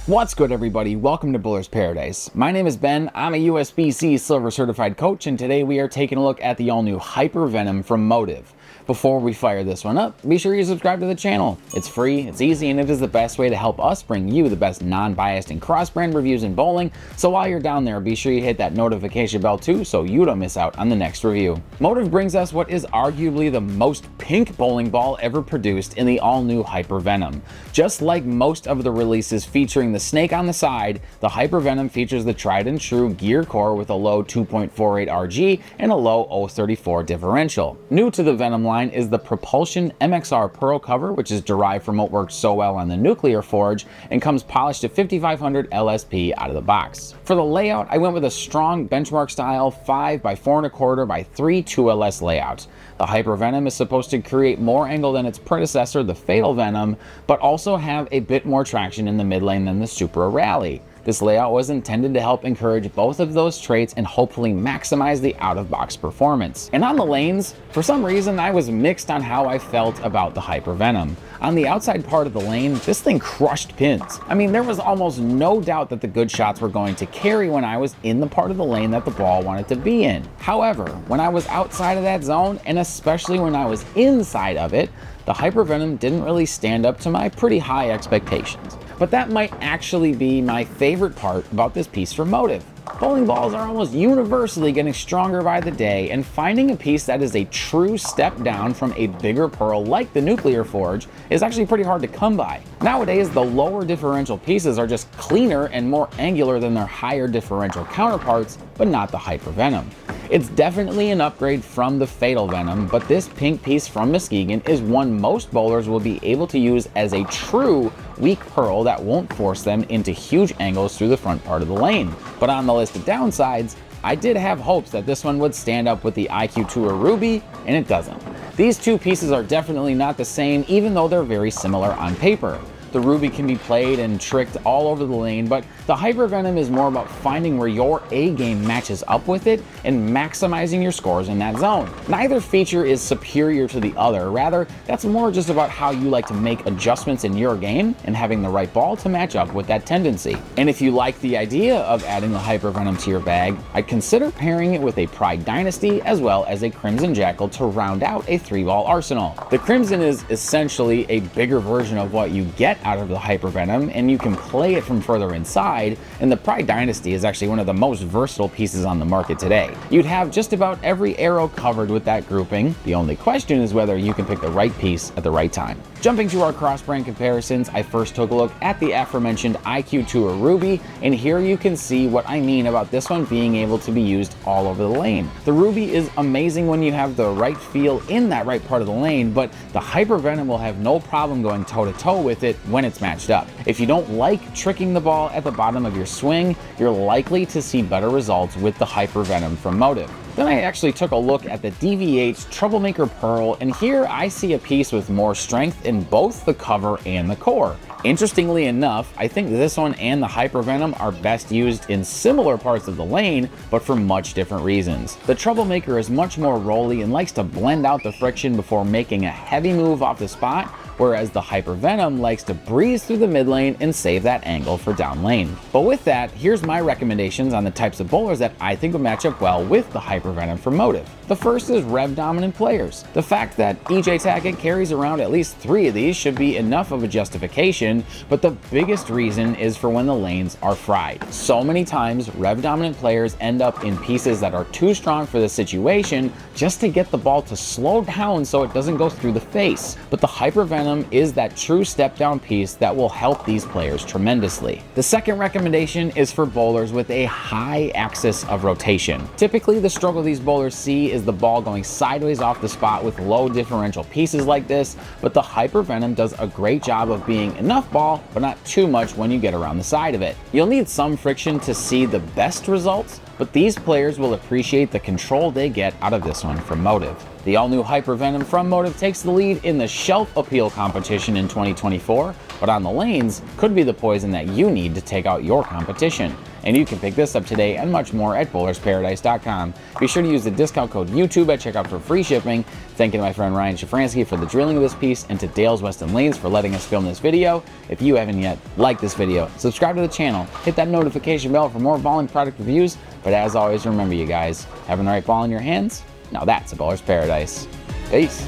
What's good, everybody? Welcome to Bowler's Paradise. My name is Ben. I'm a USBC Silver Certified Coach, and today we are taking a look at the all-new Hyper Venom from Motiv. Before we fire this one up, be sure you subscribe to the channel. It's free, it's easy, and it is the best way to help us bring you the best non-biased and cross-brand reviews in bowling. So while you're down there, be sure you hit that notification bell too so you don't miss out on the next review. Motiv brings us what is arguably the most pink bowling ball ever produced in the all-new Hyper Venom. Just like most of the releases featuring the snake on the side, the Hyper Venom features the tried and true gear core with a low 2.48 RG and a low 0.34 differential. New to the Venom line is the Propulsion MXR Pearl cover, which is derived from what worked so well on the Nuclear Forge and comes polished to 5500 LSP out of the box. For the layout, I went with a strong benchmark style 5 by 4.25 by 3 2LS layout. The Hyper Venom is supposed to create more angle than its predecessor, the Fatal Venom, but also have a bit more traction in the mid lane than the Supra Rally. This layout was intended to help encourage both of those traits and hopefully maximize the out-of-box performance. And on the lanes, for some reason I was mixed on how I felt about the Hyper Venom. On the outside part of the lane, this thing crushed pins. I mean, there was almost no doubt that the good shots were going to carry when I was in the part of the lane that the ball wanted to be in. However, when I was outside of that zone, and especially when I was inside of it, the Hyper Venom didn't really stand up to my pretty high expectations. But that might actually be my favorite part about this piece from Motiv. Bowling balls are almost universally getting stronger by the day, and finding a piece that is a true step down from a bigger pearl like the Nuclear Forge is actually pretty hard to come by. Nowadays, the lower differential pieces are just cleaner and more angular than their higher differential counterparts, but not the Hyper Venom. It's definitely an upgrade from the Fatal Venom, but this pink piece from Muskegon is one most bowlers will be able to use as a true weak pearl that won't force them into huge angles through the front part of the lane. But on the list of downsides, I did have hopes that this one would stand up with the IQ Tour Ruby, and it doesn't. These two pieces are definitely not the same, even though they're very similar on paper. The Ruby can be played and tricked all over the lane, but the Hyper Venom is more about finding where your A game matches up with it and maximizing your scores in that zone. Neither feature is superior to the other, rather that's more just about how you like to make adjustments in your game and having the right ball to match up with that tendency. And if you like the idea of adding the Hyper Venom to your bag, I'd consider pairing it with a Pride Dynasty as well as a Crimson Jackal to round out a 3-ball arsenal. The Crimson is essentially a bigger version of what you get out of the Hyper Venom, and you can play it from further inside, and the Pride Dynasty is actually one of the most versatile pieces on the market today. You'd have just about every arrow covered with that grouping. The only question is whether you can pick the right piece at the right time. Jumping to our Crossbrand Comparisons, I first took a look at the aforementioned IQ Tour Ruby, and here you can see what I mean about this one being able to be used all over the lane. The Ruby is amazing when you have the right feel in that right part of the lane, but the Hyper Venom will have no problem going toe-to-toe with it when it's matched up. If you don't like tricking the ball at the bottom of your swing, you're likely to see better results with the Hyper Venom from Motiv. Then I actually took a look at the DV8's Troublemaker Pearl, and here I see a piece with more strength in both the cover and the core. Interestingly enough, I think this one and the Hyper Venom are best used in similar parts of the lane, but for much different reasons. The Troublemaker is much more rolly and likes to blend out the friction before making a heavy move off the spot, whereas the Hyper Venom likes to breeze through the mid lane and save that angle for down lane. But with that, here's my recommendations on the types of bowlers that I think would match up well with the Hyper Venom from Motiv. The first is rev dominant players. The fact that EJ Tackett carries around at least 3 of these should be enough of a justification, but the biggest reason is for when the lanes are fried. So many times, rev dominant players end up in pieces that are too strong for the situation just to get the ball to slow down so it doesn't go through the face. But the Hyper Venom is that true step down piece that will help these players tremendously. The second recommendation is for bowlers with a high axis of rotation. Typically, the struggle these bowlers see is the ball going sideways off the spot with low differential pieces like this, but the Hyper Venom does a great job of being enough ball, but not too much when you get around the side of it. You'll need some friction to see the best results, but these players will appreciate the control they get out of this one from Motiv. The all-new Hyper Venom from Motiv takes the lead in the shelf appeal competition in 2024, but on the lanes could be the poison that you need to take out your competition. And you can pick this up today and much more at bowlersparadise.com. Be sure to use the discount code YouTube at checkout for free shipping. Thank you to my friend Ryan Shafransky for the drilling of this piece, and to Dale's Weston Lanes for letting us film this video. If you haven't yet, like this video, subscribe to the channel, hit that notification bell for more ball and product reviews. But as always, remember you guys, having the right ball in your hands, now that's a bowler's paradise. Peace.